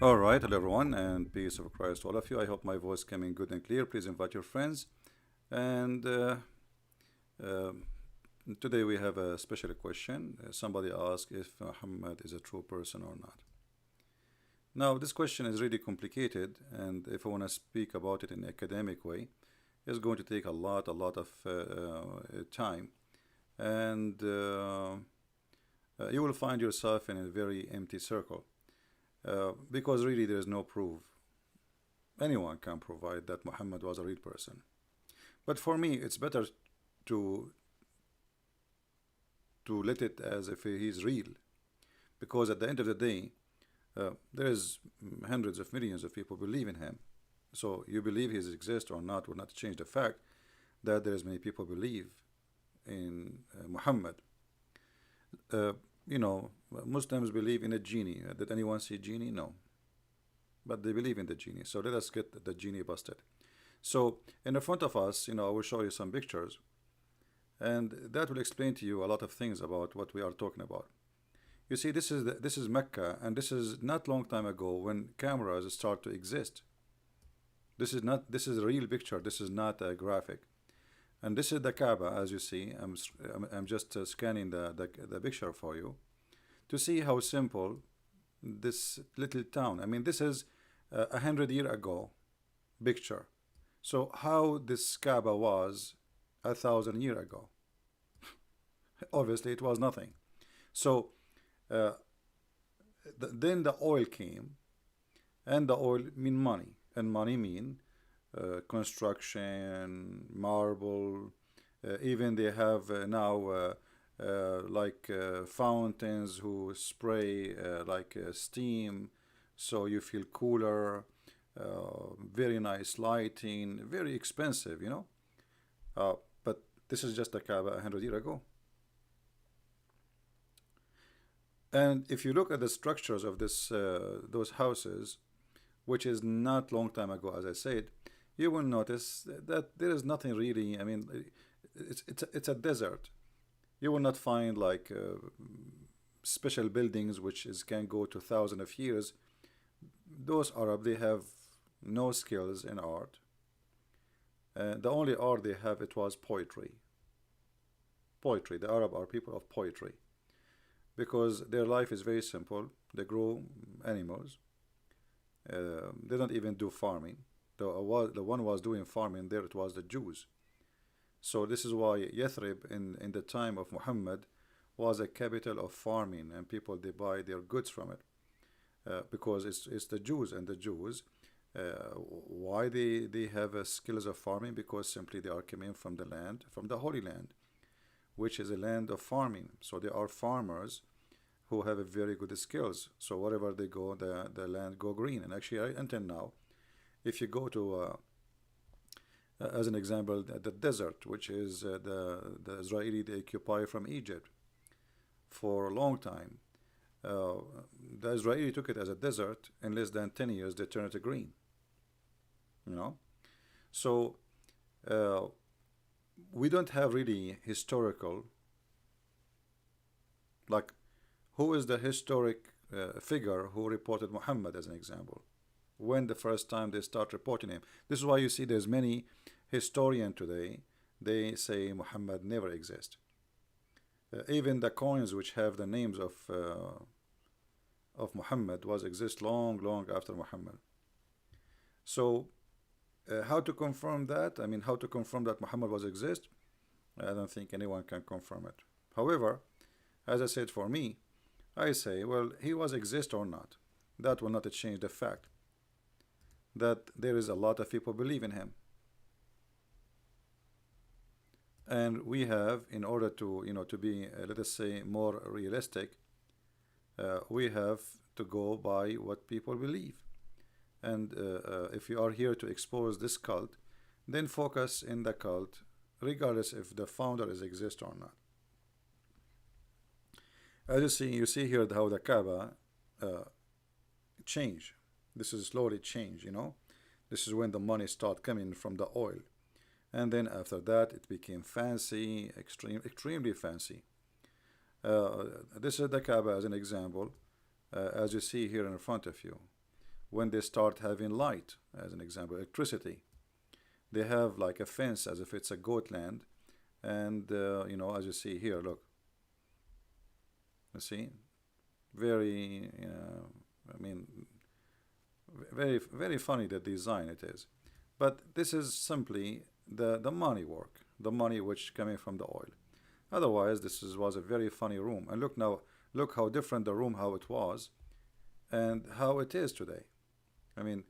All right, hello everyone, and peace of Christ to all of you. I hope my voice coming good and clear. Please invite your friends. And uh, Today we have a special question. Somebody asked if Muhammad is a true person or not. Now, this question is really complicated, and if I want to speak about it in an academic way, it's going to take a lot of time, and you will find yourself in a very empty circle because really there is no proof. Anyone can provide that Muhammad was a real person. But for me, it's better to let it as if he's real, because at the end of the day, there is hundreds of millions of people believe in him. So you believe he exists or not will not change the fact that there is many people believe in Muhammad. Uh, Muslims believe in a genie. Did anyone see genie? No, but they believe in the genie. So let us get the genie busted. So in the front of us, I will show you some pictures, and that will explain to you a lot of things about what we are talking about. You see, this is Mecca, and this is not long time ago when cameras start to exist. This is a real picture. This is not a graphic. And this is the Kaaba, as you see. I'm just scanning the picture for you to see how simple this little town. I mean, this is 100 year ago picture. So how this Kaaba was 1,000 year ago? Obviously, it was nothing. So uh, then the oil came, and the oil mean money, and money mean construction, marble. Even they have now fountains who spray steam, so you feel cooler. Very nice lighting, very expensive. But this is just a Kaaba 100 years ago. And if you look at the structures of those houses, which is not long time ago, as I said, you will notice that there is nothing really. I mean, it's a desert. You will not find special buildings which can go to thousands of years. Those Arab, they have no skills in art. The only art they have, it was poetry. Poetry. The Arab are people of poetry because their life is very simple. They grow animals. They don't even do farming. The one was doing farming there, it was the Jews. So this is why Yathrib in the time of Muhammad was a capital of farming, and people they buy their goods from it because it's the Jews, and the Jews why they have skills of farming, because simply they are coming from the land, from the Holy Land, which is a land of farming. So they are farmers who have a very good skills. So wherever they go, the land go green. And actually, until now, if you go to, as an example, the desert, which is the Israeli they occupy from Egypt for a long time. Uh, the Israeli took it as a desert. In less than 10 years, they turned it to green. You know, so uh, we don't have really historical, like, who is the historic figure who reported Muhammad as an example? When the first time they start reporting him? This is why you see there's many historian today. They say Muhammad never exists. Even the coins which have the names of Muhammad was exist long after Muhammad. So how to confirm that? I mean, how to confirm that Muhammad was exist? I don't think anyone can confirm it. However, as I said, for me, I say, well, he was exist or not. That will not change the fact that there is a lot of people believe in him. And we have, in order to, to be, let us say, more realistic, we have to go by what people believe. And if you are here to expose this cult, then focus in the cult, regardless if the founder is exist or not. As you see here how the Kaaba uh, change. This is slowly change. This is when the money start coming from the oil. And then after that, it became fancy, extremely fancy. This is the Kaaba as an example, as you see here in front of you. when they start having light, as an example, electricity. They have like a fence as if it's a goat land, and you know, as you see here, look, you see, very, I mean, very funny the design it is. But this is simply the money work, the money which coming from the oil. Otherwise, was a very funny room. And look now, look how different the room, how it was, and how it is today. I mean,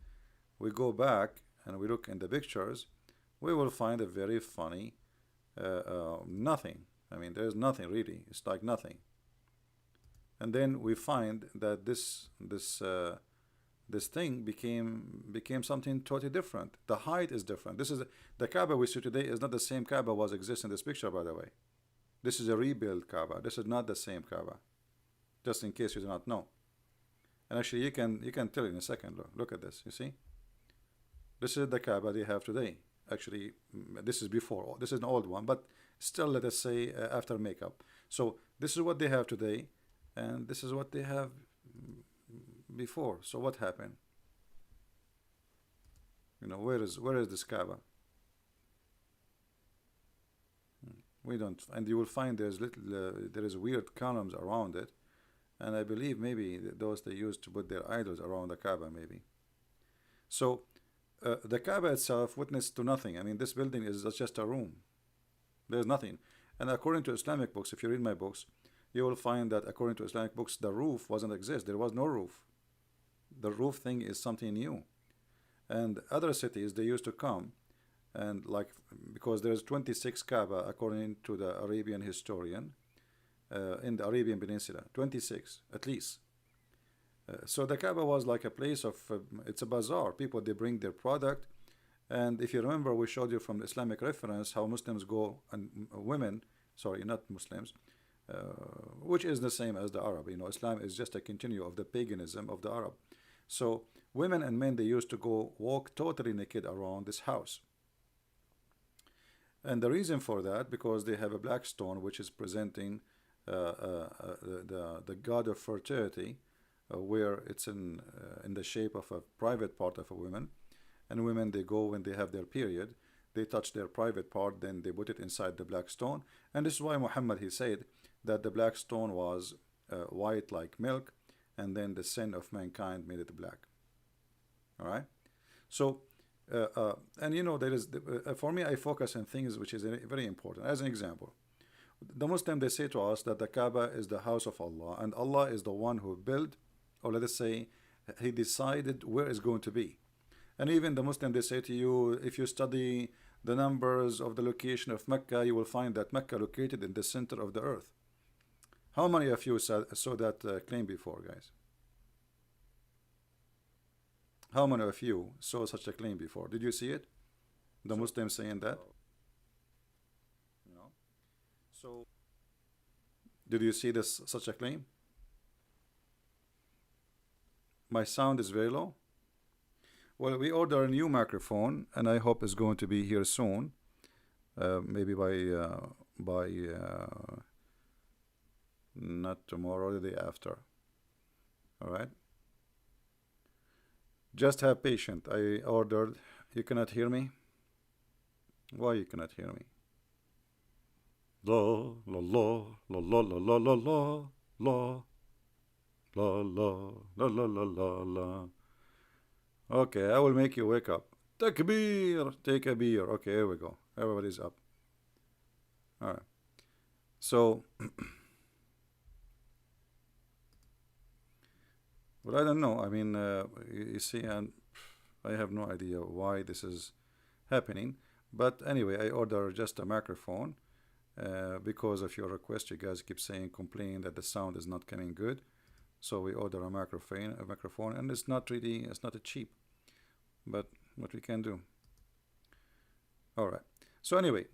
we go back and we look in the pictures, we will find a very funny nothing. I mean, there's nothing really. It's like nothing. And then we find that this thing became something totally different. The height is different. This is the Kaaba we see today is not the same Kaaba was exist in this picture, by the way. This is a rebuilt Kaaba. This is not the same Kaaba. Just in case you do not know. And actually, you can tell in a second. Look at this. You see, this is the Kaaba they have today. Actually, this is before. This is an old one, but still, let us say after makeup. So this is what they have today, and this is what they have before. So what happened? You know, where is this Kaaba? We don't, and you will find there's there is weird columns around it, and I believe maybe those they used to put their idols around the Kaaba, maybe. So the Kaaba itself witnessed to nothing. I mean, this building is just a room. There's nothing. And according to Islamic books, if you read my books, you will find that according to Islamic books, the roof wasn't exist. There was no roof. The roof thing is something new. And other cities, they used to come, and like, because there's 26 Kaaba according to the Arabian historian in the Arabian Peninsula, 26 at least. So the Kaaba was like a place of, it's a bazaar. People, they bring their product. And if you remember, we showed you from the Islamic reference how Muslims go, and women, sorry, not Muslims, which is the same as the Arab. You know, Islam is just a continue of the paganism of the Arab. So women and men, they used to go walk totally naked around this house. And the reason for that, because they have a black stone which is presenting the god of fertility, where it's in the shape of a private part of a woman. And women, they go when they have their period, they touch their private part, then they put it inside the black stone. And this is why Muhammad, he said that the black stone was white like milk, and then the sin of mankind made it black. All right. So and you know, there is for me, I focus on things which is very important. As an example, the Muslim, they say to us that the Kaaba is the house of Allah, and Allah is the one who built, or let us say, he decided where it's going to be. And even the Muslim, they say to you, if you study the numbers of the location of Mecca, you will find that Mecca located in the center of the earth. How many of you saw that claim before, guys? How many of you saw such a claim before? Did you see it? The Muslims saying that? No. So, did you see this such a claim? My sound is very low. Well, we order a new microphone, and I hope it's going to be here soon. Maybe by not tomorrow, the day after. All right. Just have patience. I ordered. You cannot hear me? Why you cannot hear me? La la la la la la la la la la la la la la la la. Okay, I will make you wake up. Takbir, take a beer. Okay, here we go. Everybody's up. All right. So, well, I don't know. I mean, you see, and I have no idea why this is happening. But anyway, I order just a microphone because of your request. You guys keep saying, complaining that the sound is not coming good. So we order a microphone, and it's not a cheap, but what we can do. All right. So anyway,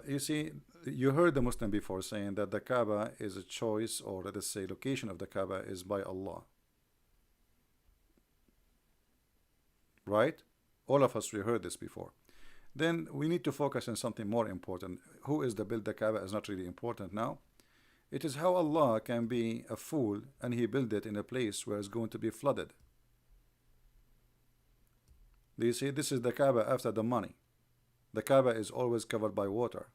you see, you heard the Muslim before saying that the Kaaba is a choice, or let us say, location of the Kaaba is by Allah. Right? All of us, we heard this before. Then we need to focus on something more important. Who is the build the Kaaba is not really important now. It is how Allah can be a fool and he built it in a place where it's going to be flooded. Do you see? This is the Kaaba after the money. The Kaaba is always covered by water.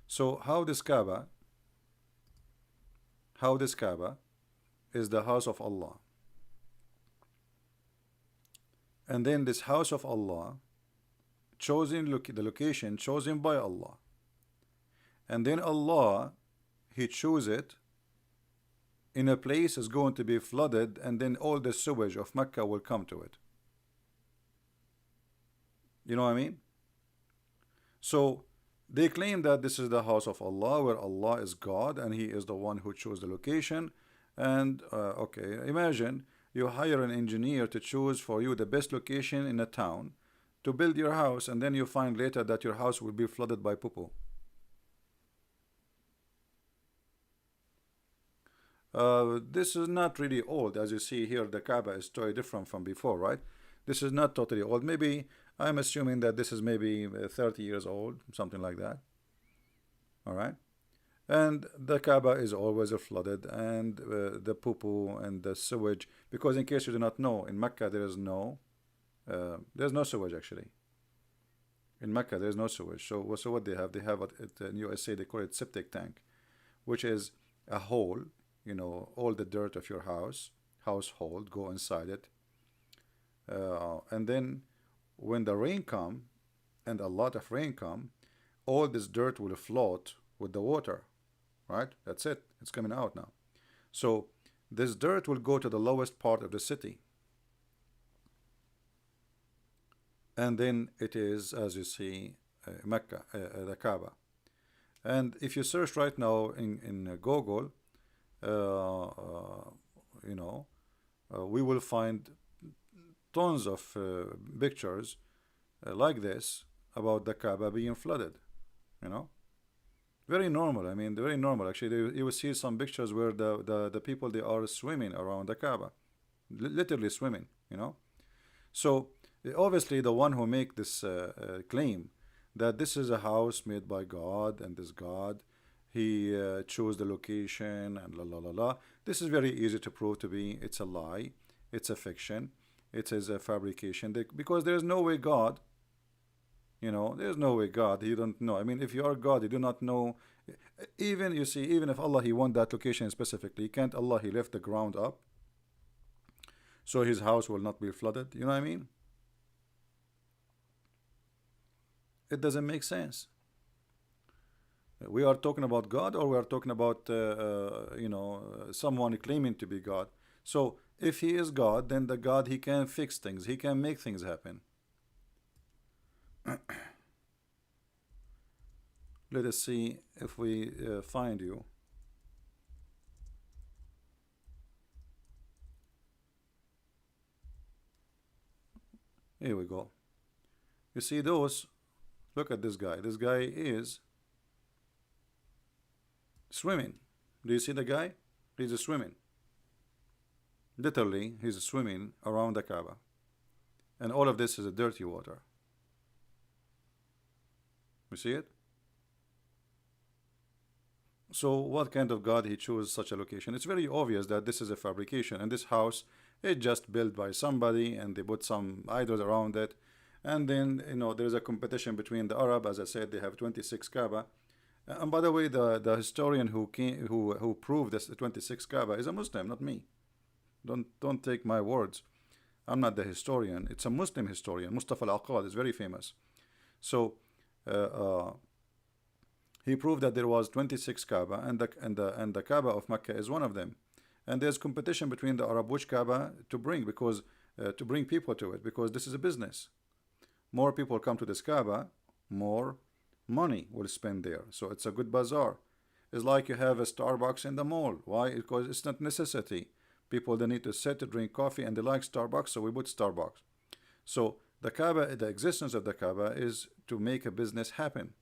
So how this Kaaba is the house of Allah. And then this house of Allah, the location chosen by Allah. And then Allah, He chose it in a place is going to be flooded, and then all the sewage of Mecca will come to it. You know what I mean? So they claim that this is the house of Allah, where Allah is God and He is the one who chose the location. And okay, imagine you hire an engineer to choose for you the best location in a town to build your house, and then you find later that your house will be flooded by poo-poo. This is not really old. As you see here, the Kaaba is totally different from before, right? This is not totally old. Maybe I'm assuming that this is maybe 30 years old, something like that. All right. And the Kaaba is always flooded, and the poo-poo and the sewage, because in case you do not know, in Mecca there's no sewage actually. In Mecca there's no sewage. So what they have it in USA, they call it septic tank, which is a hole. You know, all the dirt of your household go inside it, and then when the rain come, and a lot of rain come, all this dirt will float with the water, right? That's it. It's coming out now. So this dirt will go to the lowest part of the city, and then it is, as you see, Mecca, the Kaaba. And if you search right now in Google, you know, we will find tons of pictures like this about the Kaaba being flooded. You know, very normal. I mean, very normal. Actually, you will see some pictures where the people, they are swimming around the Kaaba, literally swimming. You know, so obviously the one who make this claim that this is a house made by God, and this God, He chose the location and la la la la. This is very easy to prove to be. It's a lie. It's a fiction. It is a fabrication. Because there is no way God. You know, there's no way God. You don't know. I mean, if you are God, you do not know. Even you see, even if Allah He want that location specifically, can't Allah He left the ground up, so His house will not be flooded? You know what I mean? It doesn't make sense. We are talking about God, or we are talking about you know, someone claiming to be God. So if He is God, then the God, He can fix things. He can make things happen. Let us see if we find you. Here we go. You see those? Look at this guy. This guy is swimming. Do you see the guy? He's swimming. Literally, he's swimming around the Kaaba. And all of this is a dirty water. You see it? So what kind of God He chose such a location? It's very obvious that this is a fabrication, and this house is just built by somebody, and they put some idols around it. And then, you know, there's a competition between the Arab. As I said, they have 26 Kaaba. And by the way, the historian who proved this 26 Kaaba is a Muslim, not me. Don't take my words. I'm not the historian. It's a Muslim historian. Mustafa al-Aqad is very famous. So he proved that there was 26 Kaaba, and the Kaaba of Mecca is one of them. And there's competition between the Arab which Kaaba to bring, because to bring people to it, because this is a business. More people come to this Kaaba, more money will spend there. So it's a good bazaar. It's like you have a Starbucks in the mall. Why? Because it's not necessity. People, they need to sit to drink coffee, and they like Starbucks, so we put Starbucks. So the Kaaba, the existence of the Kaaba is to make a business happen.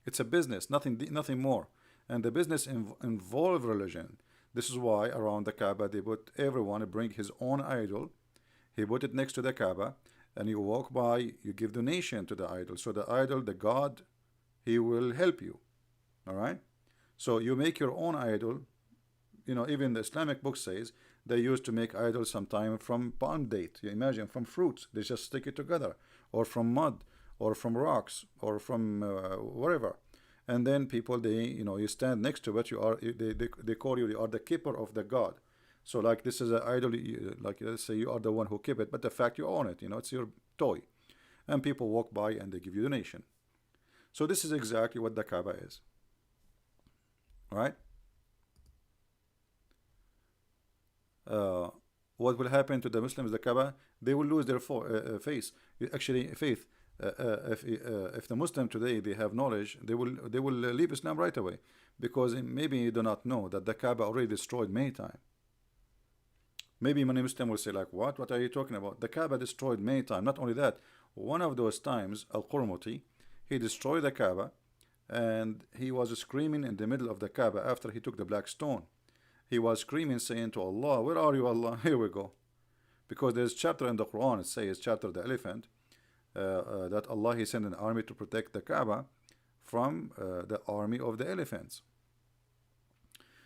It's a business, nothing more. And the business involve religion. This is why around the Kaaba they put, everyone bring his own idol. He put it next to the Kaaba, and you walk by, you give donation to the idol. So the idol, the God, he will help you. All right. So you make your own idol. You know, even the Islamic book says they used to make idols sometime from palm date. You imagine, from fruits. They just stick it together, or from mud, or from rocks, or from wherever. And then people, they, you stand next to it. You are, they call you are the keeper of the god. So like this is an idol, like let's say you are the one who keep it, but the fact you own it, it's your toy. And people walk by and they give you donation. So this is exactly what the Kaaba is. Right? What will happen to the Muslims, the Kaaba? They will lose their faith. Actually, faith. If the Muslim today they have knowledge, they will leave Islam right away, because maybe you do not know that the Kaaba already destroyed many times. Maybe many Muslims will say like, what are you talking about? The Kaaba destroyed many times. Not only that, one of those times, Al-Qurmuti, he destroyed the Kaaba, and he was screaming in the middle of the Kaaba after he took the black stone. He was screaming, saying to Allah, where are you, Allah? Here we go. Because there's a chapter in the Quran, it says, chapter the elephant, that Allah, he sent an army to protect the Kaaba from the army of the elephants.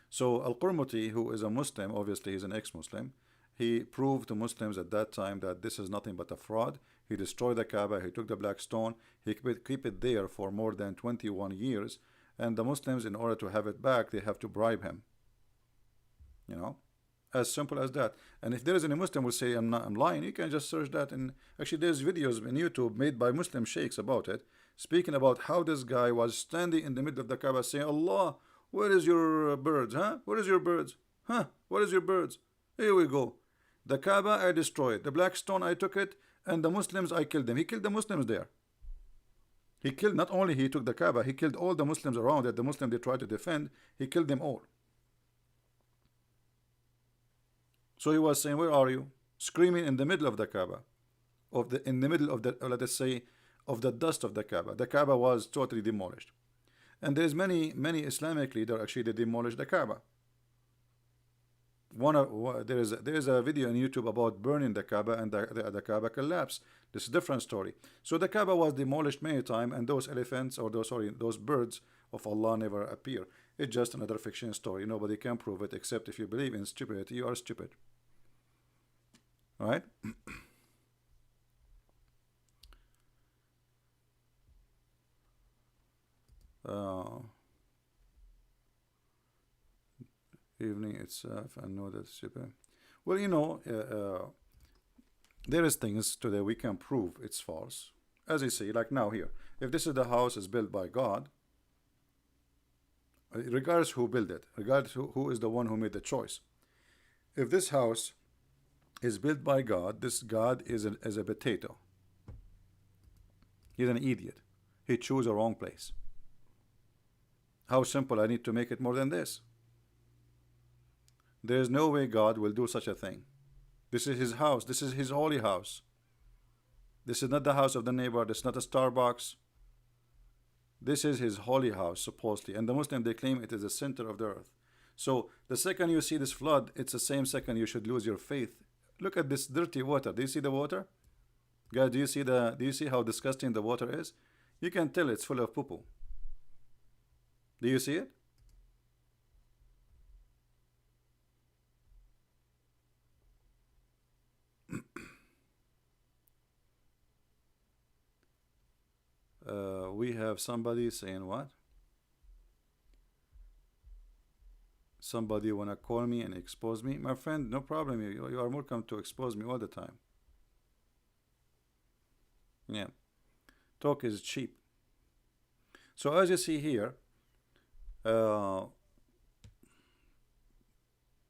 So Al-Qurmuti, who is a Muslim, obviously he's an ex-Muslim, he proved to Muslims at that time that this is nothing but a fraud. He destroyed the Kaaba, he took the black stone, he keep it there for more than 21 years, and the Muslims, in order to have it back, they have to bribe him. As simple as that. And if there is any Muslim who will say I'm lying, you can just search that. And actually there's videos on YouTube made by Muslim sheikhs about it, speaking about how this guy was standing in the middle of the Kaaba saying, Allah, where is your birds? Huh? Where is your birds? Huh? Where is your birds? Here we go. The Kaaba I destroyed. The black stone I took it. And the Muslims I killed them. He killed the Muslims there. He killed, not only he took the Kaaba, he killed all the Muslims around it. The Muslims they tried to defend, he killed them all. So he was saying, where are you? Screaming in the middle of the Kaaba. In the middle of the, let us say, of the dust of the Kaaba. The Kaaba was totally demolished. And there's many Islamic leaders actually they demolished the Kaaba. There is a video on YouTube about burning the Kaaba, and the Kaaba collapsed. This is a different story. So the Kaaba was demolished many times, and those elephants, or those birds of Allah never appear. It's just another fiction story. Nobody can prove it, except if you believe in stupidity, you are stupid. All right? Evening itself, I know that's stupid. Well, there is things today we can prove it's false. As you see, like now here, if this is the house is built by God, regardless who built it, regardless who is the one who made the choice, if this house is built by God, this God is a potato. He's an idiot. He chose a wrong place. How simple, I need to make it more than this. There is no way God will do such a thing. This is his house. This is his holy house. This is not the house of the neighbor. This is not a Starbucks. This is his holy house, supposedly. And the Muslim, they claim it is the center of the earth. So the second you see this flood, it's the same second you should lose your faith. Look at this dirty water. Do you see the water? Guys, do you see how disgusting the water is? You can tell it's full of poo-poo. Do you see it? We have somebody saying what? Somebody wanna call me and expose me? My friend, no problem. You are welcome to expose me all the time. Yeah. Talk is cheap. So as you see here,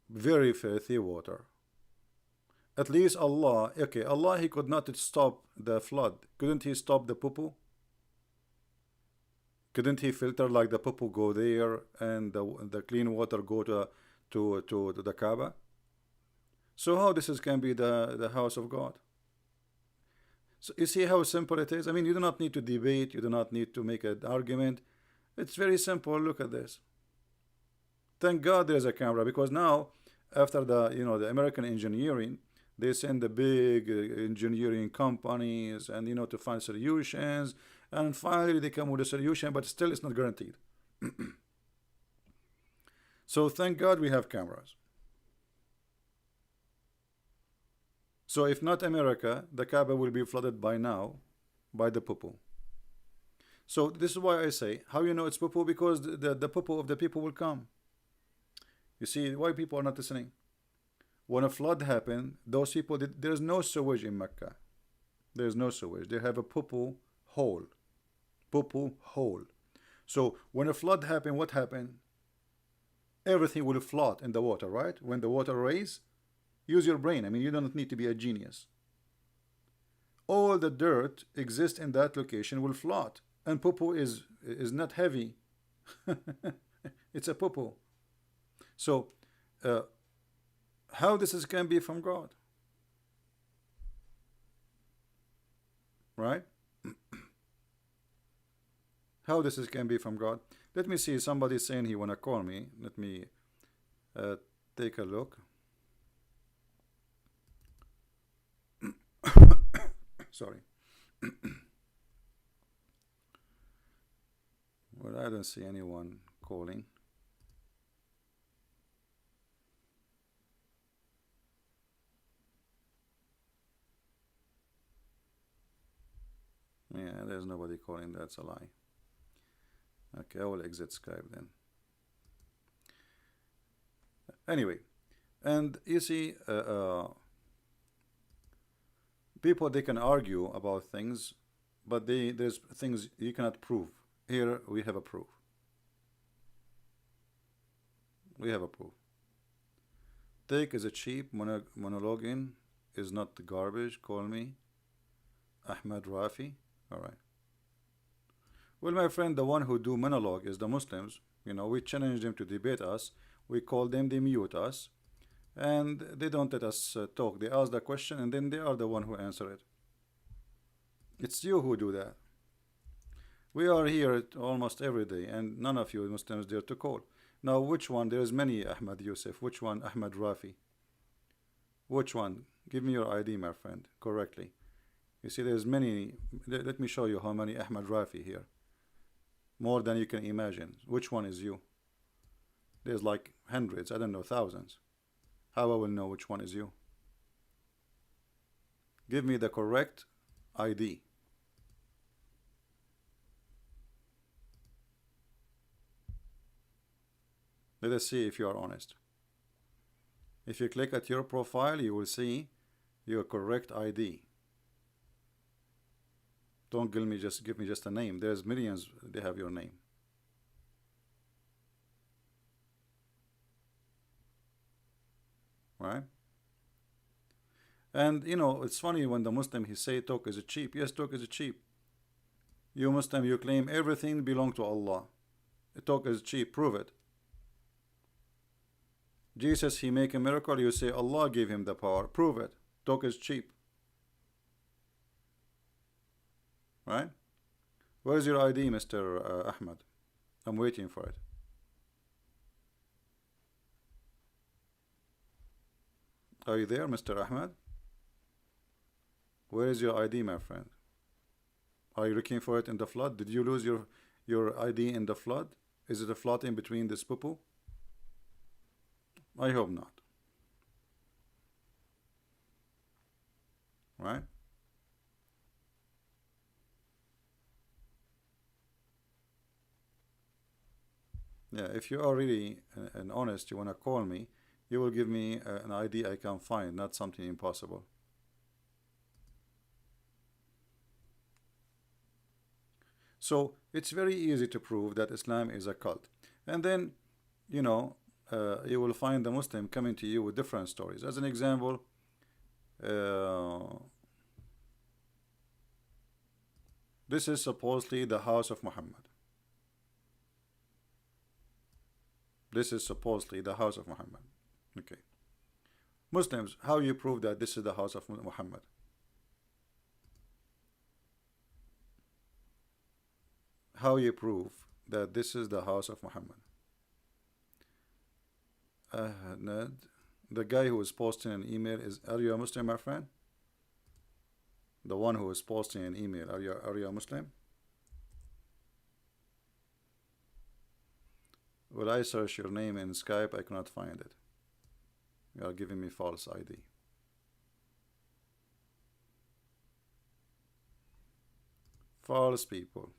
very filthy water. At least Allah, okay, Allah, he could not stop the flood. Couldn't he stop the poo-poo? Couldn't he filter like the poo-poo go there and the clean water go to the Kaaba? So how this can be the house of God? So you see how simple it is? I mean, you do not need to debate, you do not need to make an argument. It's very simple. Look at this. Thank God there's a camera, because now after the the American engineering, they send the big engineering companies and to find solutions, and finally they come with a solution, but still it's not guaranteed. So thank God we have cameras. So if not America, the Kaaba will be flooded by now by the poo-poo. So this is why I say, how you know it's poo-poo? Because the poo-poo of the people will come. You see why people are not listening? When a flood happened, those people, there's no sewage in Mecca. There's no sewage. They have a poo-poo hole. Poo-poo hole. So when a flood happened, what happened? Everything will float in the water, right? When the water raises, use your brain. I mean, you don't need to be a genius. All the dirt exists in that location will float. And poo-poo is not heavy. It's a poo-poo. So, how this can be from God? Right? How this can be from God? Let me see. Somebody saying he wanna call me. Let me take a look. Sorry. Well, I don't see anyone calling. Yeah, there's nobody calling. That's a lie. Okay, I will exit Skype then. Anyway, and you see, people, they can argue about things, but there's things you cannot prove. Here we have a proof. We have a proof. Take is a cheap monologuing is not the garbage. Call me Ahmed Rafi. All right. Well, my friend, the one who do monologue is the Muslims. You know, we challenge them to debate us. We call them, they mute us, and they don't let us talk. They ask the question, and then they are the one who answer it. It's you who do that. We are here almost every day, and none of you Muslims dare to call. Now, which one? There's many Ahmed Yusuf. Which one? Ahmed Rafi. Which one? Give me your ID, my friend, correctly. You see, there's many. Let me show you how many Ahmed Rafi here. More than you can imagine. Which one is you? There's like hundreds, I don't know, thousands. How I will know which one is you? Give me the correct ID. Let us see if you are honest. If you click at your profile, you will see your correct ID. Don't give me just a name. There's millions, they have your name. Right? And you know, it's funny when the Muslim he say talk is cheap. Yes, talk is cheap. You Muslim, you claim everything belong to Allah. Talk is cheap. Prove it. Jesus, he make a miracle. You say Allah gave him the power. Prove it. Talk is cheap. Right? Where is your ID, Mr. Ahmed? I'm waiting for it. Are you there, Mr. Ahmed? Where is your ID, my friend? Are you looking for it in the flood? Did you lose your ID in the flood? Is it a flood in between this poo-poo? I hope not. Right? Yeah, if you are really and honest, you want to call me, you will give me an ID I can find, not something impossible. So it's very easy to prove that Islam is a cult. And then, you know, you will find the Muslim coming to you with different stories. As an example, this is supposedly the house of Muhammad. This is supposedly the house of Muhammad. Okay. Muslims, how you prove that this is the house of Muhammad? How you prove that this is the house of Muhammad? The guy who is posting an email are you a Muslim, my friend? The one who is posting an email, are you a Muslim? Will I search your name in Skype? I cannot find it. You are giving me false ID. False people.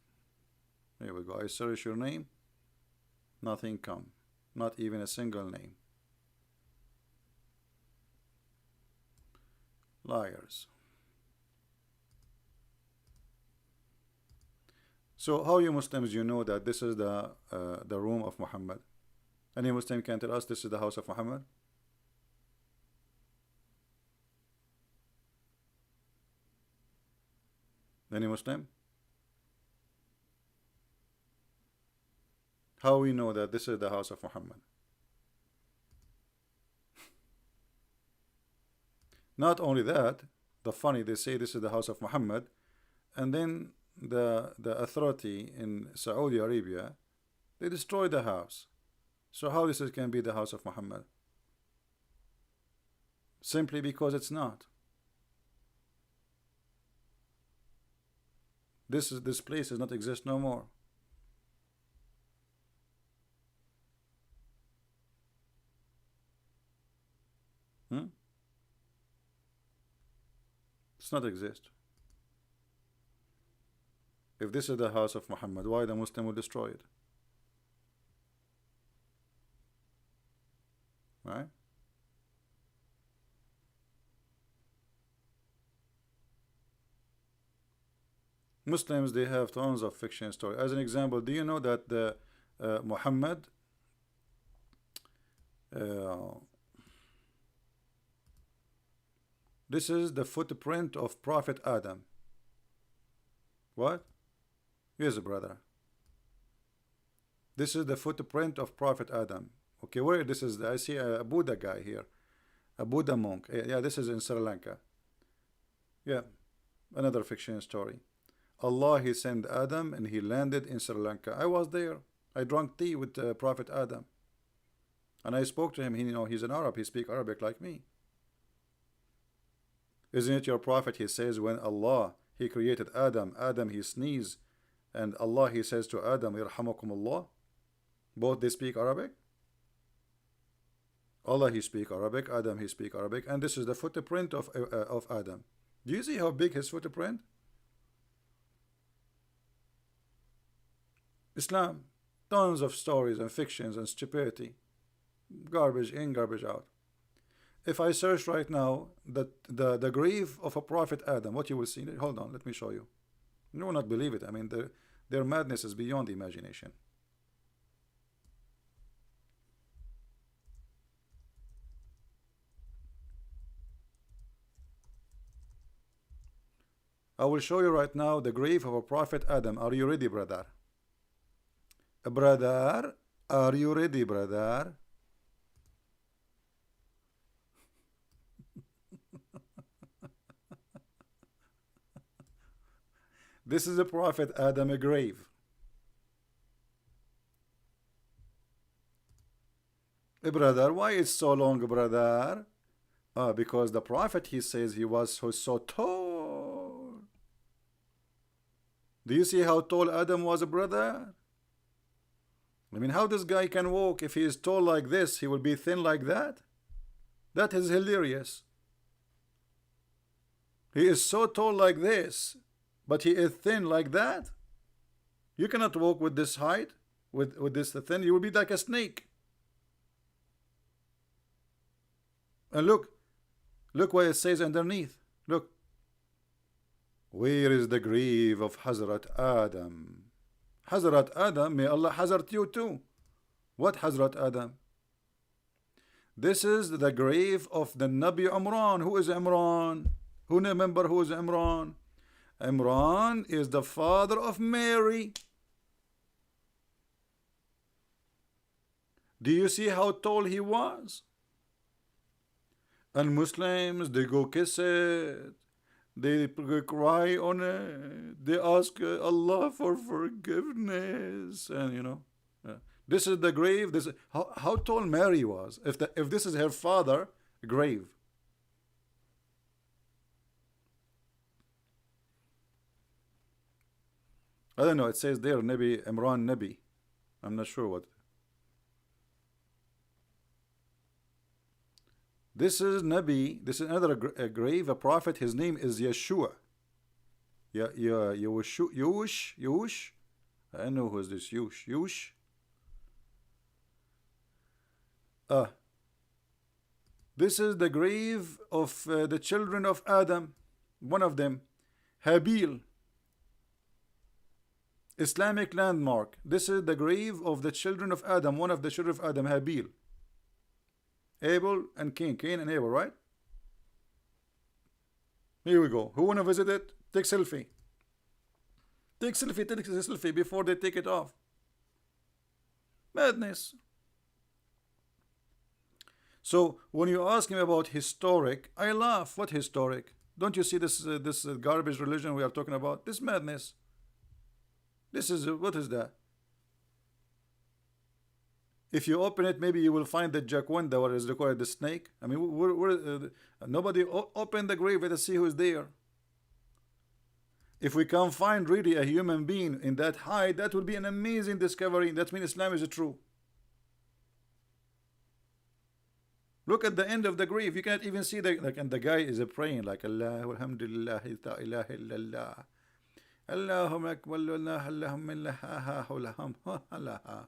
Here we go. I search your name. Nothing come. Not even a single name. Liars. So how you Muslims you know that this is the room of Muhammad? Any Muslim can tell us this is the house of Muhammad? Any Muslim? How we know that this is the house of Muhammad? Not only that, the funny, they say this is the house of Muhammad, and then the authority in Saudi Arabia, they destroy the house. So how this can be the house of Muhammad? Simply because it's not. This place does not exist no more. It's not exist. If this is the house of Muhammad, why the Muslim will destroy it? Right? Muslims, they have tons of fiction stories. As an example, do you know that the Muhammad this is the footprint of Prophet Adam. What? Yes, brother. This is the footprint of Prophet Adam. Okay, where this is? I see a Buddha guy here, a Buddha monk. Yeah, this is in Sri Lanka. Yeah, another fiction story. Allah, he sent Adam and he landed in Sri Lanka. I was there. I drank tea with Prophet Adam, and I spoke to him. He, he's an Arab. He speaks Arabic like me. Isn't it your prophet? He says when Allah, he created Adam, Adam he sneezed, and Allah, he says to Adam, Yarhamakumullah. Both they speak Arabic. Allah, he speak Arabic, Adam, he speak Arabic, and this is the footprint of Adam. Do you see how big his footprint? Islam, tons of stories and fictions and stupidity, garbage in, garbage out. If I search right now the grave of a Prophet Adam, what you will see? Hold on, let me show you. You will not believe it. I mean, their madness is beyond imagination. I will show you right now the grave of a Prophet Adam. Are you ready, brother? Brother, are you ready, brother? This is the Prophet Adam grave. Brother, why is so long, brother? Because the Prophet, he says he was so tall. Do you see how tall Adam was, brother? I mean, how this guy can walk? If he is tall like this, he will be thin like that? That is hilarious. He is so tall like this, but he is thin like that. You cannot walk with this height, with this thin. You will be like a snake. And look what it says underneath. Look. Where is the grave of Hazrat Adam? Hazrat Adam, may Allah hazard you too. What Hazrat Adam? This is the grave of the Nabi Imran. Who is Imran? Who remember who is Imran? Imran is the father of Mary. Do you see how tall he was? And Muslims, they go kiss it. They cry on it. They ask Allah for forgiveness. And this is the grave. This is how tall Mary was. If this is her father grave. I don't know. It says there Nabi Imran Nabi. I'm not sure what. This is Nabi. This is another grave, a prophet. His name is Yeshua. Yeah, yeah, Yush. I know who's this Yush. Ah, this is the grave of the children of Adam. One of them, Habil. Islamic landmark. This is the grave of the children of Adam. One of the children of Adam, Habil. Abel and Cain and Abel, right? Here we go. Who wanna visit it? Take selfie. Take selfie before they take it off. Madness. So when you ask him about historic, I laugh. What historic? Don't you see this garbage religion we are talking about? This madness. This is what is that? If you open it, maybe you will find the Jaquanda, what is required, the snake. I mean, nobody open the grave. Let us see who is there. If we can find really a human being in that height, that would be an amazing discovery. That means Islam is true. Look at the end of the grave. You can't even see and the guy is praying like Allah, alhamdulillah, la ilaha illallah, Allahumma akbar, Allahumma.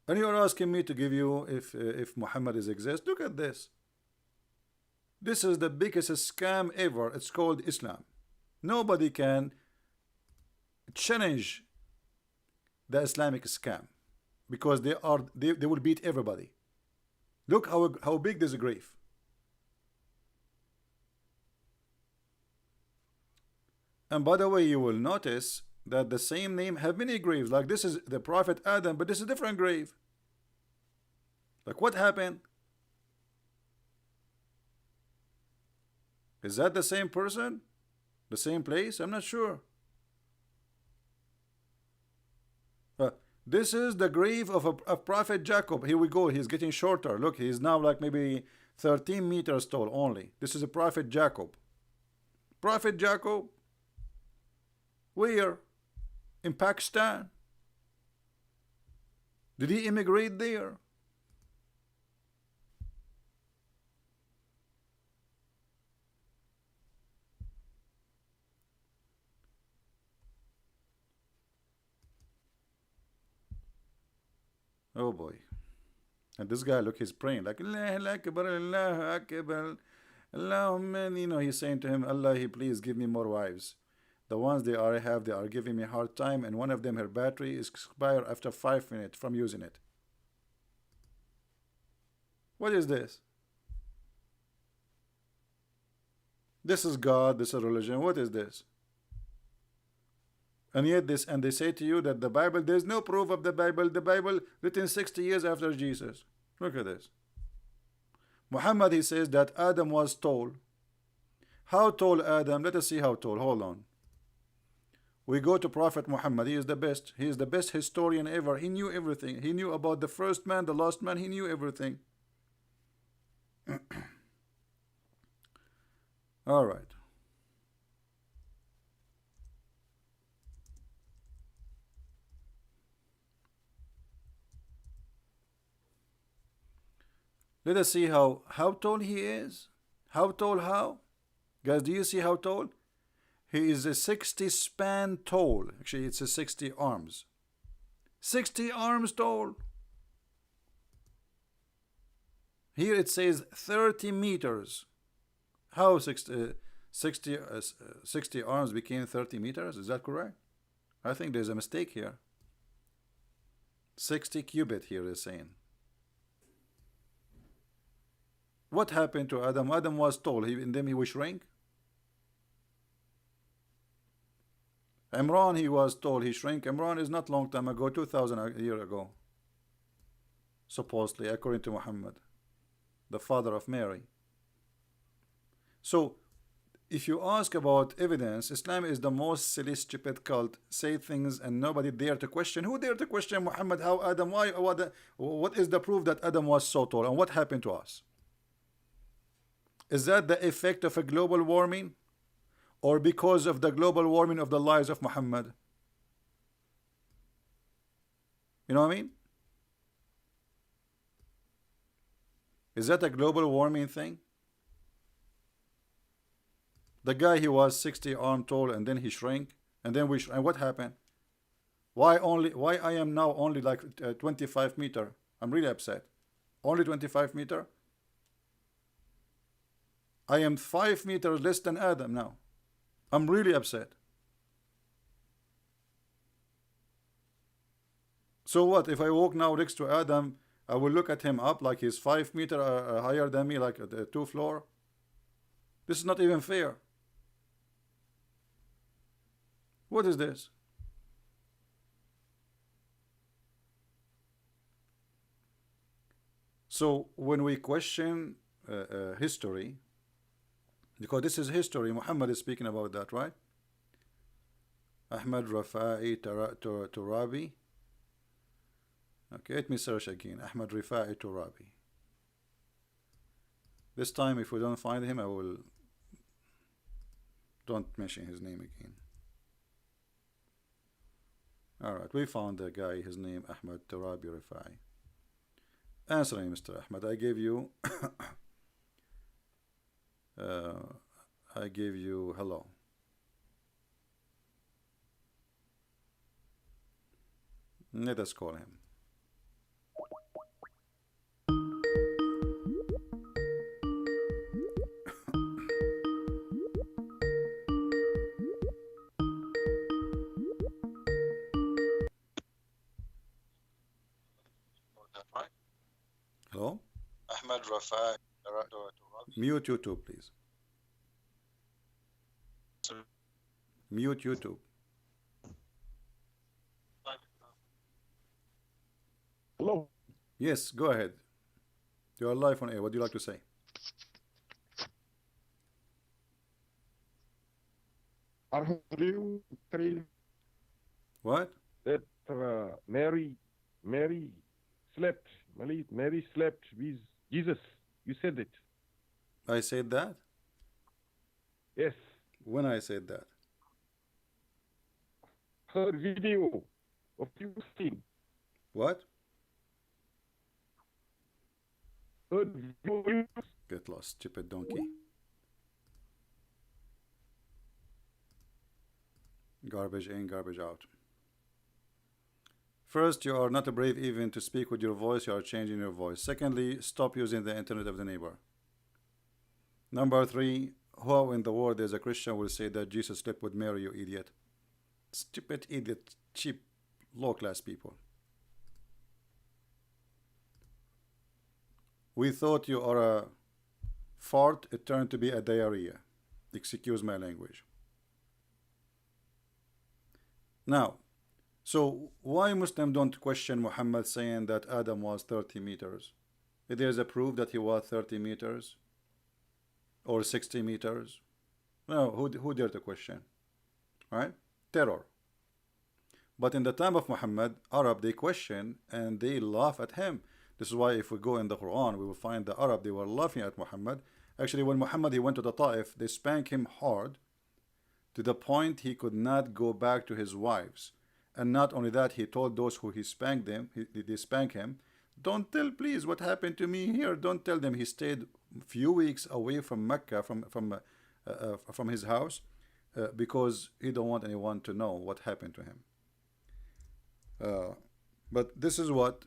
And you are asking me to give you if Muhammad is exist. Look at this. This is the biggest scam ever. It's called Islam. Nobody can challenge the Islamic scam because they will beat everybody. Look how big this grave. And by the way, you will notice that the same name have many graves. Like this is the Prophet Adam, but this is a different grave. Like what happened? Is that the same person? The same place? I'm not sure. This is the grave of Prophet Jacob. Here we go. He's getting shorter. Look, he's now like maybe 13 meters tall only. This is a Prophet Jacob. Prophet Jacob. Where? In Pakistan. Did he immigrate there? Oh boy. And this guy, look, he's praying like Allah Akbar, Allah Akbar, Allahumma, you know, he's saying to him, Allah, please give me more wives. The ones they are giving me a hard time, and one of them, her battery is expired after 5 minutes from using it. What is this? This is God, this is religion. What is this? And yet they say to you that the Bible, there's no proof of the Bible written 60 years after Jesus. Look at this. Muhammad, he says that Adam was tall. How tall Adam? Let us see how tall. Hold on. We go to Prophet Muhammad. He is the best. He is the best historian ever. He knew everything. He knew about the first man, the last man. He knew everything. All right. Let us see how tall he is. How tall? How? Guys, do you see how tall? He is a 60 span tall. Actually, it's a 60 arms. 60 arms tall. Here it says 30 meters. How 60 arms became 30 meters? Is that correct? I think there's a mistake here. 60 cubit here is saying. What happened to Adam? Adam was tall, and then he was shrink. Imran, he was tall, he shrank. Imran is not long time ago, 2000 years ago. Supposedly, according to Muhammad, the father of Mary. So, if you ask about evidence, Islam is the most silly, stupid cult. Say things and nobody dare to question. Who dare to question Muhammad? How Adam? Why? What is the proof that Adam was so tall? And what happened to us? Is that the effect of a global warming? Or because of the global warming of the lies of Muhammad? You know what I mean? Is that a global warming thing? The guy, he was 60 arm tall, and then he shrank, and then and what happened? Why I am now only like 25 meter? I'm really upset. Only 25 meter? I am 5 meters less than Adam now. I'm really upset. So what if I walk now next to Adam? I will look at him up like he's 5 meters higher than me, like 2 floor. This is not even fair. What is this? So when we question history, because this is history, Muhammad is speaking about that, right? Ahmad Rafa'i Turabi. Okay, let me search again. Ahmad Rafa'i Turabi. This time, if we don't find him, I will don't mention his name again. Alright, we found the guy, his name Ahmad Turabi Rafa'i. Answer me, Mr. Ahmad. I gave you hello. Let us call him. Hello? Ahmad Rafa'i. Mute YouTube, please. Mute YouTube. Hello. Yes, go ahead. You are live on air. What do you like to say? I heard you three What? that Mary slept. Mary slept with Jesus. You said it. I said that? Yes. When I said that? Heard video of you seen. What? Heard video. Get lost, stupid donkey. Garbage in, garbage out. First, you are not brave even to speak with your voice, you are changing your voice. Secondly, stop using the internet of the neighbor. Number 3, who in the world as a Christian will say that Jesus slept with Mary, you idiot? Stupid idiot, cheap, low-class people. We thought you are a fart, it turned to be a diarrhea. Excuse my language. Now, so why Muslims don't question Muhammad saying that Adam was 30 meters? If there's a proof that he was 30 meters or 60 meters, no, who dare to question? Right? Terror. But in the time of Muhammad, Arab, they question and they laugh at him. This is why if we go in the Quran, we will find the Arab, they were laughing at Muhammad. Actually, when Muhammad, he went to the Ta'if, they spanked him hard to the point he could not go back to his wives. And not only that, he told those who he spanked them, they spanked him, don't tell please what happened to me here. Don't tell them. He stayed a few weeks away from Mecca, from his house, because he don't want anyone to know what happened to him. But this is what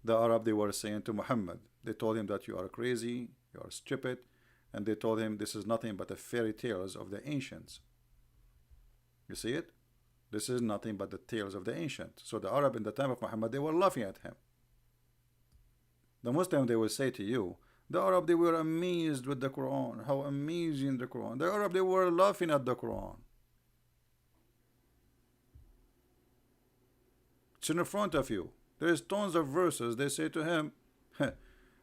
the Arab, they were saying to Muhammad. They told him that you are crazy, you are stupid, and they told him this is nothing but the fairy tales of the ancients. You see it? This is nothing but the tales of the ancient. So the Arab in the time of Muhammad, they were laughing at him. The Muslim, they will say to you, the Arab, they were amazed with the Quran. How amazing the Quran. The Arab, they were laughing at the Quran. It's in front of you. There is tons of verses. They say to him,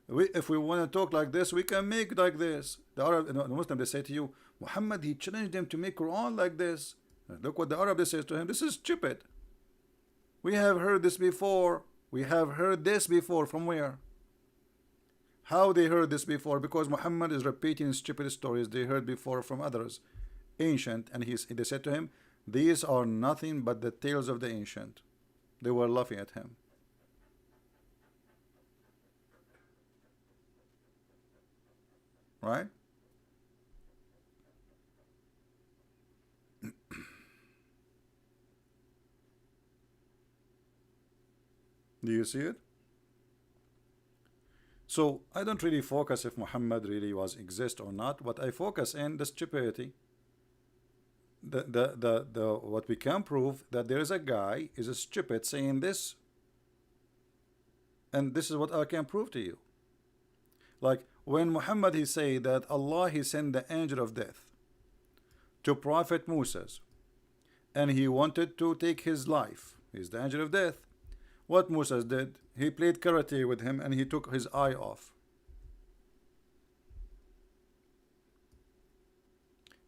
if we want to talk like this, we can make like this. The Arab, the Muslim, they say to you, Muhammad, he challenged them to make Quran like this. Look what the Arab, they say to him. This is stupid. We have heard this before. We have heard this before. From where? How they heard this before? Because Muhammad is repeating stupid stories they heard before from others, ancient, and they said to him, these are nothing but the tales of the ancient. They were laughing at him. Right? Do you see it? So I don't really focus if Muhammad really was exist or not, but I focus in the stupidity. The what we can prove that there is a guy is a stupid saying this, and this is what I can prove to you. Like when Muhammad he say that Allah he sent the angel of death to Prophet Moses, and he wanted to take his life. He's the angel of death. What Moses did, he played karate with him and he took his eye off.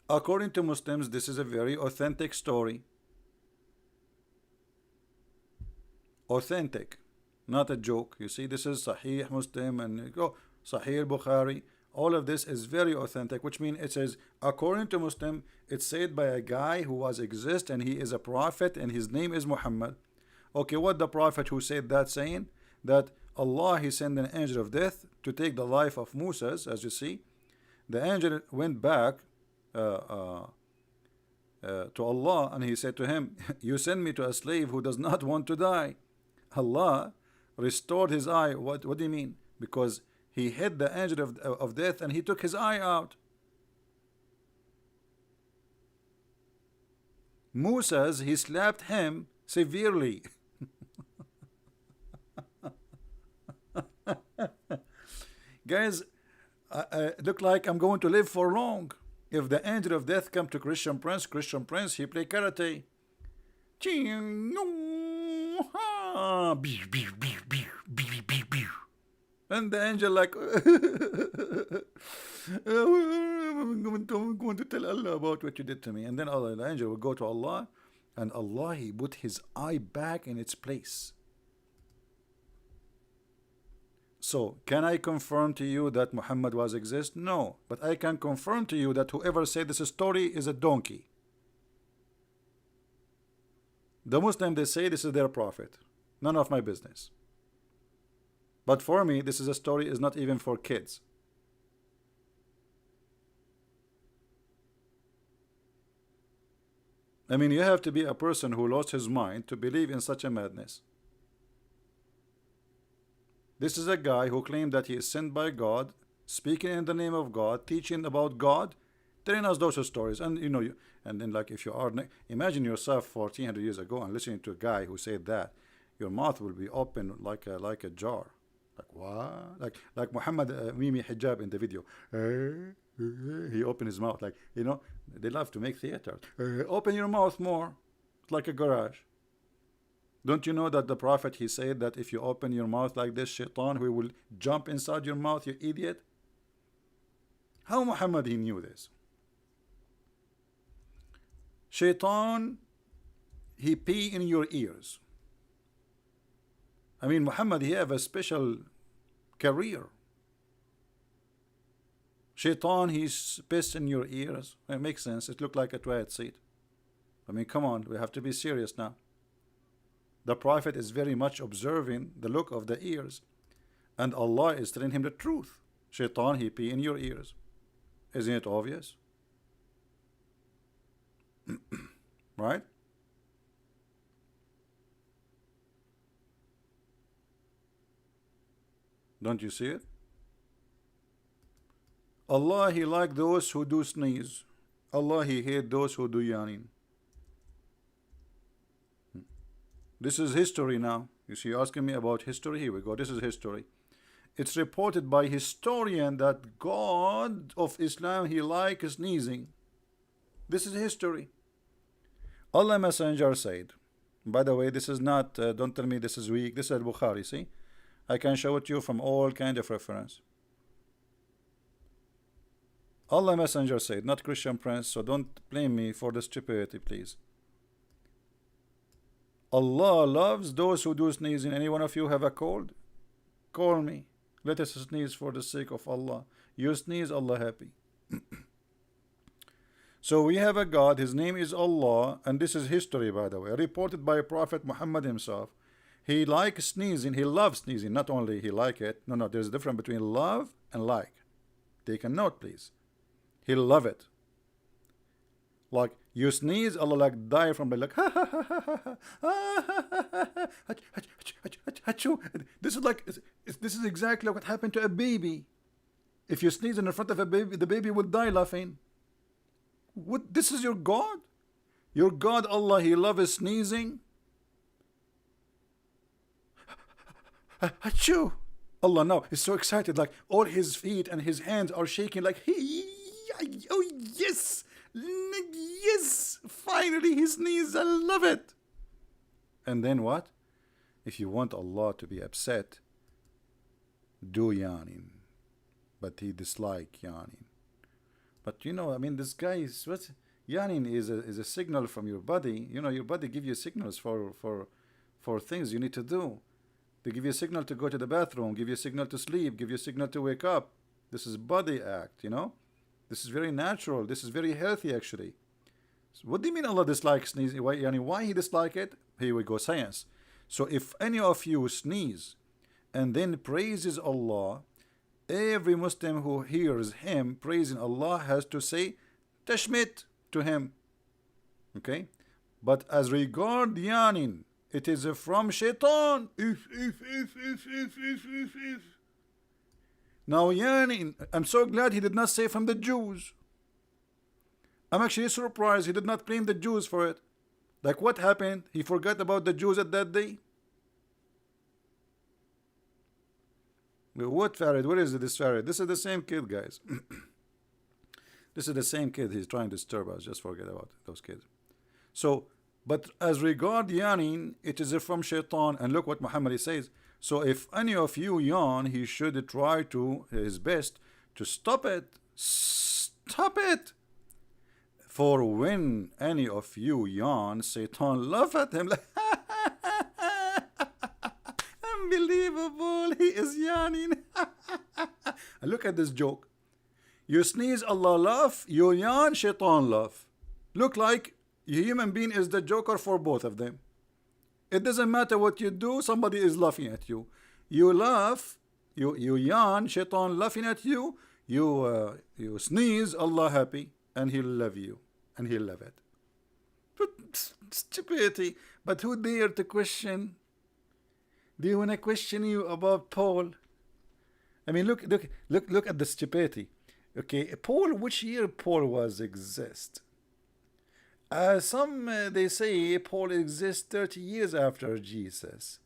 According to Muslims, this is a very authentic story. Authentic, not a joke. You see, this is Sahih Muslim and Sahih Bukhari. All of this is very authentic, which means it says, according to Muslim, it's said by a guy who was exist and he is a prophet and his name is Muhammad. Okay, what the prophet who said that saying? That Allah he sent an angel of death to take the life of Moses, as you see. The angel went back to Allah and he said to him, you send me to a slave who does not want to die. Allah restored his eye. What do you mean? Because he hit the angel of death and he took his eye out. Moses, he slapped him severely. Guys, look like I'm going to live for long. If the angel of death come to Christian Prince, he play karate. And the angel like, I'm going to tell Allah about what you did to me. And then Allah, the angel will go to Allah, and Allah he put his eye back in its place. So, can I confirm to you that Muhammad was exist? No. But I can confirm to you that whoever said this story is a donkey. The Muslim, they say this is their prophet. None of my business. But for me, this is a story is not even for kids. I mean, you have to be a person who lost his mind to believe in such a madness. This is a guy who claimed that he is sent by God, speaking in the name of God, teaching about God, telling us those stories. And you know, and then like if you are, imagine yourself 1400 years ago and listening to a guy who said that, your mouth will be open like a jar. Like what? Like Muhammad Mimi Hijab in the video. He opened his mouth like, you know, they love to make theater. Open your mouth more, like a garage. Don't you know that the Prophet he said that if you open your mouth like this, Shaitan we will jump inside your mouth, you idiot? How Muhammad he knew this? Shaitan he pee in your ears. I mean, Muhammad he have a special career. Shaitan he's pissed in your ears. It makes sense. It looked like a toilet seat. I mean, come on, we have to be serious now. The Prophet is very much observing the look of the ears, and Allah is telling him the truth. Shaitan he pee in your ears. Isn't it obvious? Right? Don't you see it? Allah he like those who do sneeze. Allah he hate those who do yawning. This is history now. You see, you're asking me about history. Here we go. This is history. It's reported by historian that God of Islam he like sneezing. This is history. Allah Messenger said. By the way, this is not. Don't tell me this is weak. This is Al-Bukhari. See, I can show it to you from all kind of reference. Allah Messenger said, not Christian Prince. So don't blame me for the stupidity, please. Allah loves those who do sneezing. Any one of you have a cold? Call me. Let us sneeze for the sake of Allah. You sneeze, Allah happy. So we have a God, his name is Allah, and this is history, by the way, reported by Prophet Muhammad himself. He likes sneezing, he loves sneezing, not only he like it. No, there's a difference between love and like. Take a note, please. He love it. Like you sneeze, Allah like die from the like Achoo. This is like, this is exactly what happened to a baby. If you sneeze in front of a baby, the baby will die laughing. What? This is your God? Your God, Allah, He loves sneezing? Achoo. Allah now is so excited, like all his feet and his hands are shaking, like, oh yes, yes, finally he sneezed, I love it. And then what? If you want Allah to be upset, do yawning. But He dislike yawning. But you know, I mean, this guy is what? Yawning is a signal from your body. You know, your body give you signals for things you need to do. They give you a signal to go to the bathroom, give you a signal to sleep, give you a signal to wake up. This is body act, you know. This is very natural. This is very healthy, actually. So what do you mean Allah dislikes sneezing? Why He dislike it? Here we go, science. So if any of you sneeze and then praises Allah, every Muslim who hears him praising Allah has to say tashmit to him. Okay? But as regard yawning, it is from shaitan. If. Now yawning, I'm so glad he did not say from the Jews. I'm actually surprised he did not blame the Jews for it. Like what happened? He forgot about the Jews at that day? What Farid? What is this Farid? This is the same kid, guys. This is the same kid. He's trying to disturb us. Just forget about those kids. So, but as regard yawning, it is from shaitan. And look what Muhammad says. So if any of you yawn, he should try to his best to stop it. Stop it. For when any of you yawn, Satan laugh at him like, unbelievable, he is yawning. And look at this joke. You sneeze, Allah laugh. You yawn, Shaitan laugh. Look like a human being is the joker for both of them. It doesn't matter what you do, somebody is laughing at you. You laugh, you yawn, Shaitan laughing at you. You sneeze, Allah happy, and He'll love you, and He'll love it. But stupidity. But who dare to question? Do you want to question you about Paul? I mean, look at the stupidity. Okay, Paul, which year Paul was exist? Some they say Paul exists 30 years after Jesus.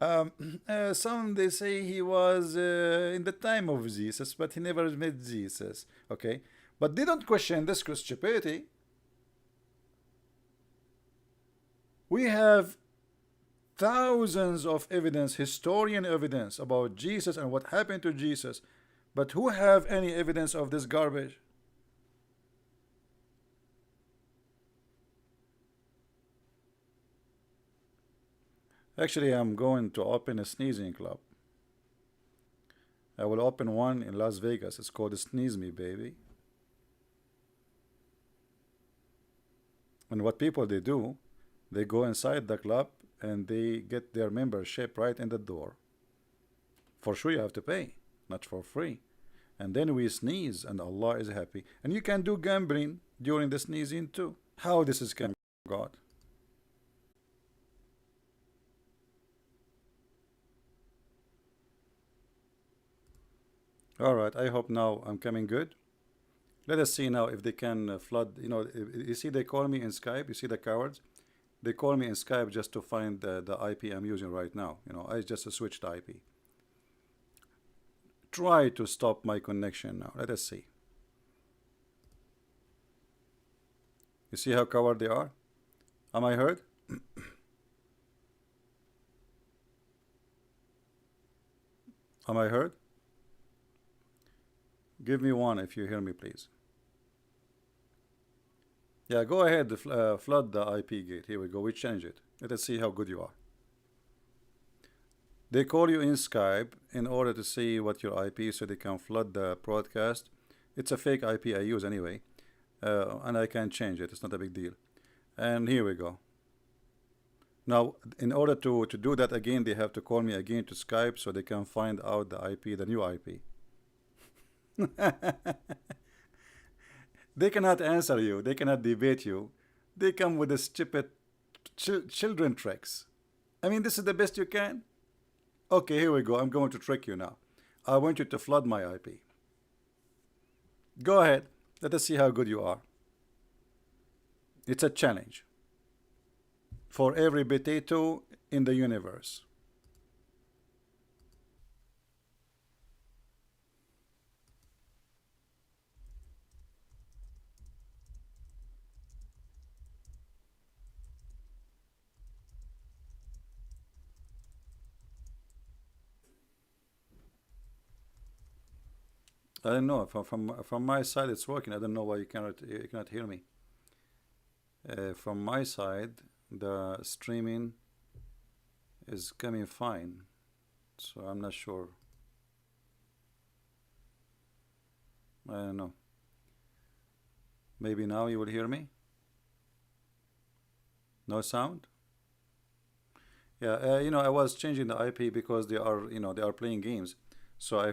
Some they say he was in the time of Jesus, but he never met Jesus. Okay, but they don't question this stupidity. We have thousands of evidence, historian evidence about Jesus and what happened to Jesus, but who have any evidence of this garbage? Actually, I'm going to open a sneezing club. I will open one in Las Vegas. It's called Sneeze Me Baby. And what people they do, they go inside the club and they get their membership right in the door. For sure you have to pay, not for free. And then we sneeze and Allah is happy. And you can do gambling during the sneezing too. How this is can God? Alright, I hope now I'm coming good. Let us see now if they can flood. You know, you see they call me in Skype. You see the cowards? They call me in Skype just to find the IP I'm using right now. You know, I just switched IP. Try to stop my connection now. Let us see. You see how coward they are? Am I heard? Am I heard? Give me one if you hear me, please. Yeah, go ahead, flood the IP gate. Here we go, we change it. Let us see how good you are. They call you in Skype in order to see what your IP is so they can flood the broadcast. It's a fake IP I use anyway, and I can change it. It's not a big deal. And here we go. Now, in order to do that again, they have to call me again to Skype so they can find out the IP, the new IP. They cannot answer you. They cannot debate you. They come with the stupid children tricks. I mean, this is the best you can. Okay, here we go. I'm going to trick you now. I want you to flood my IP. Go ahead. Let us see how good you are. It's a challenge for every potato in the universe. I don't know. From my side, it's working. I don't know why you cannot hear me. From my side, the streaming is coming fine, so I'm not sure. I don't know. Maybe now you will hear me. No sound. Yeah, I was changing the IP because they are playing games, so I